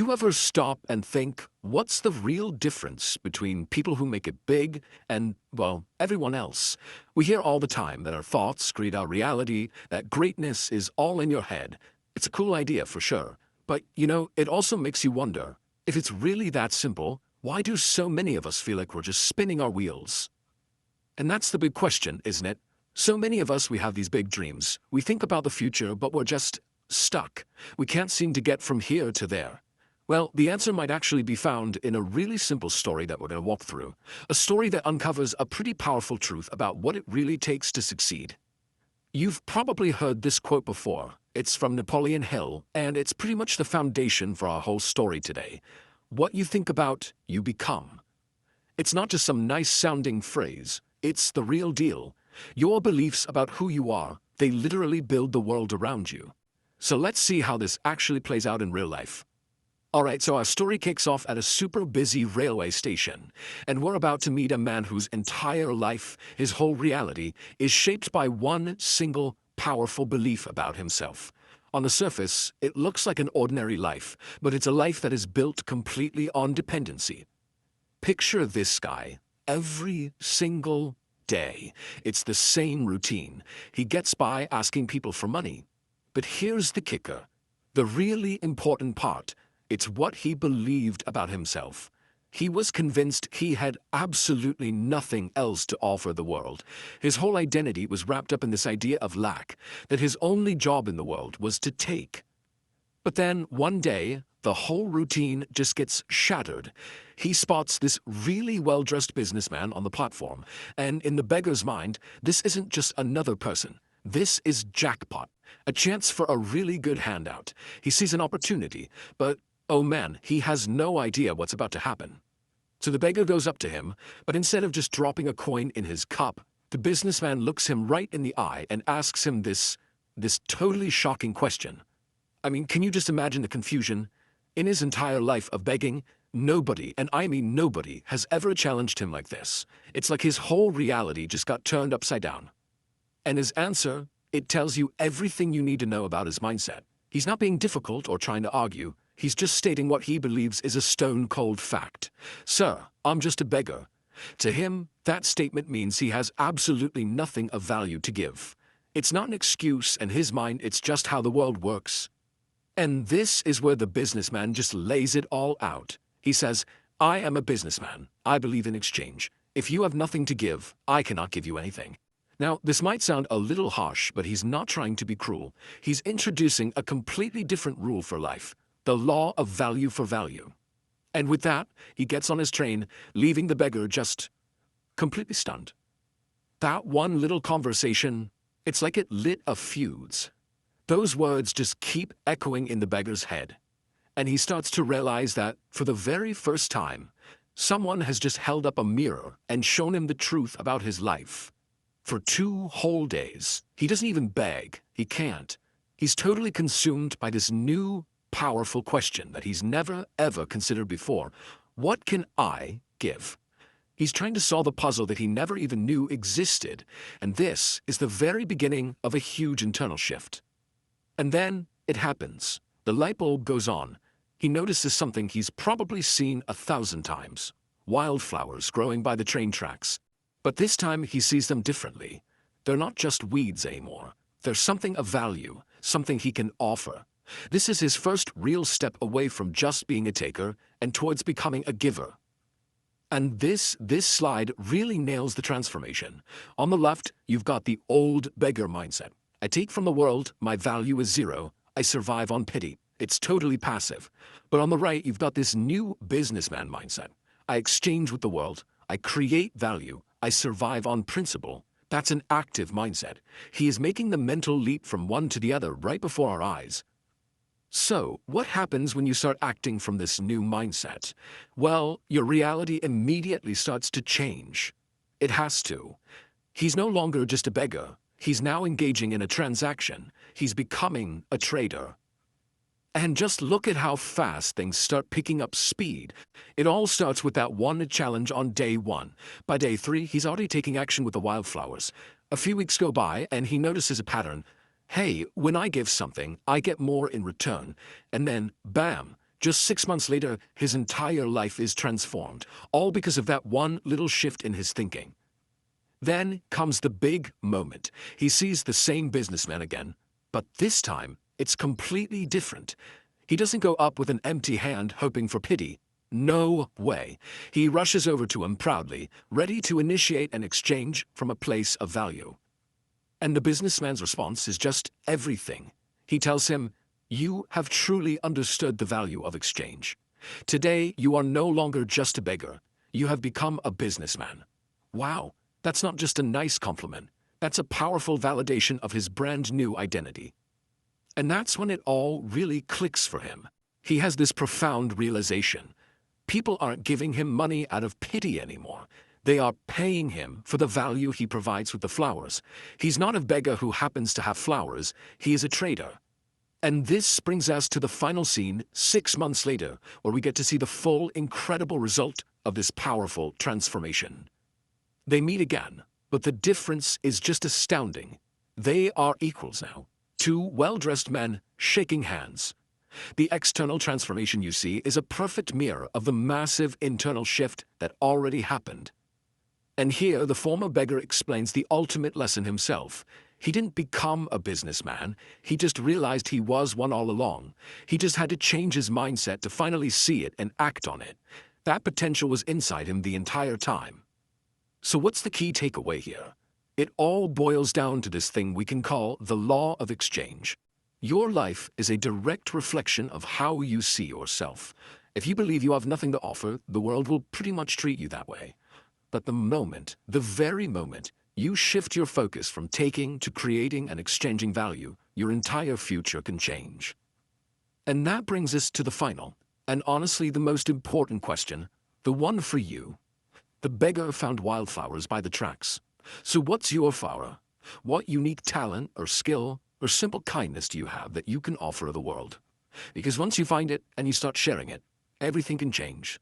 you ever stop and think, what's the real difference between people who make it big and, well, everyone else? We hear all the time that our thoughts create our reality, that greatness is all in your head. It's a cool idea for sure. But, it also makes you wonder, if it's really that simple, why do so many of us feel like we're just spinning our wheels? And that's the big question, isn't it? So many of us, we have these big dreams. We think about the future, but we're just stuck. We can't seem to get from here to there. Well, the answer might actually be found in a really simple story that we're going to walk through. A story that uncovers a pretty powerful truth about what it really takes to succeed. You've probably heard this quote before. It's from Napoleon Hill, and it's pretty much the foundation for our whole story today. What you think about, you become. It's not just some nice-sounding phrase. It's the real deal. Your beliefs about who you are, they literally build the world around you. So let's see how this actually plays out in real life. Alright, so our story kicks off at a super busy railway station, and we're about to meet a man whose entire life, his whole reality, is shaped by one single, powerful belief about himself. On the surface, it looks like an ordinary life, but it's a life that is built completely on dependency. Picture this guy. Every single day, it's the same routine. He gets by asking people for money. But here's the kicker. The really important part. It's what he believed about himself. He was convinced he had absolutely nothing else to offer the world. His whole identity was wrapped up in this idea of lack, that his only job in the world was to take. But then, one day, the whole routine just gets shattered. He spots this really well-dressed businessman on the platform, and in the beggar's mind, this isn't just another person. This is jackpot, a chance for a really good handout. He sees an opportunity, but oh man, he has no idea what's about to happen. So the beggar goes up to him, but instead of just dropping a coin in his cup, the businessman looks him right in the eye and asks him this totally shocking question. I mean, can you just imagine the confusion? In his entire life of begging, nobody, and I mean nobody, has ever challenged him like this. It's like his whole reality just got turned upside down. And his answer, it tells you everything you need to know about his mindset. He's not being difficult or trying to argue. He's just stating what he believes is a stone-cold fact. Sir, I'm just a beggar. To him, that statement means he has absolutely nothing of value to give. It's not an excuse, in his mind, it's just how the world works. And this is where the businessman just lays it all out. He says, I am a businessman. I believe in exchange. If you have nothing to give, I cannot give you anything. Now, this might sound a little harsh, but he's not trying to be cruel. He's introducing a completely different rule for life. The law of value for value. And with that, he gets on his train, leaving the beggar just completely stunned. That one little conversation, it's like it lit a fuse. Those words just keep echoing in the beggar's head. And he starts to realize that, for the very first time, someone has just held up a mirror and shown him the truth about his life. For 2 whole days, he doesn't even beg. He can't. He's totally consumed by this new, powerful question that he's never, ever considered before. What can I give? He's trying to solve a puzzle that he never even knew existed, and this is the very beginning of a huge internal shift. And then, it happens. The light bulb goes on. He notices something he's probably seen 1,000 times. Wildflowers growing by the train tracks. But this time he sees them differently. They're not just weeds anymore. They're something of value, something he can offer. This is his first real step away from just being a taker and towards becoming a giver. And this slide really nails the transformation. On the left, you've got the old beggar mindset. I take from the world, my value is 0, I survive on pity. It's totally passive. But on the right, you've got this new businessman mindset. I exchange with the world, I create value, I survive on principle. That's an active mindset. He is making the mental leap from one to the other right before our eyes. So, what happens when you start acting from this new mindset? Well, your reality immediately starts to change. It has to. He's no longer just a beggar. He's now engaging in a transaction. He's becoming a trader. And just look at how fast things start picking up speed. It all starts with that one challenge on day 1. By day 3, he's already taking action with the wildflowers. A few weeks go by, and he notices a pattern. Hey, when I give something, I get more in return. And then, bam, Just 6 months later, his entire life is transformed, all because of that one little shift in his thinking. Then comes the big moment. He sees the same businessman again, but this time it's completely different. He doesn't go up with an empty hand hoping for pity. No way. He rushes over to him proudly, ready to initiate an exchange from a place of value. And the businessman's response is just everything. He tells him, "You have truly understood the value of exchange. Today, you are no longer just a beggar. You have become a businessman." Wow, that's not just a nice compliment. That's a powerful validation of his brand new identity. And that's when it all really clicks for him. He has this profound realization. People aren't giving him money out of pity anymore. They are paying him for the value he provides with the flowers. He's not a beggar who happens to have flowers. He is a trader. And this brings us to the final scene 6 months later, where we get to see the full, incredible result of this powerful transformation. They meet again, but the difference is just astounding. They are equals now. Two well-dressed men shaking hands. The external transformation you see is a perfect mirror of the massive internal shift that already happened. And here the former beggar explains the ultimate lesson himself. He didn't become a businessman, he just realized he was one all along. He just had to change his mindset to finally see it and act on it. That potential was inside him the entire time. So what's the key takeaway here? It all boils down to this thing we can call the law of exchange. Your life is a direct reflection of how you see yourself. If you believe you have nothing to offer, the world will pretty much treat you that way. But the very moment, you shift your focus from taking to creating and exchanging value, your entire future can change. And that brings us to the final, and honestly the most important question, the one for you. The beggar found wildflowers by the tracks. So what's your flower? What unique talent or skill or simple kindness do you have that you can offer the world? Because once you find it and you start sharing it, everything can change.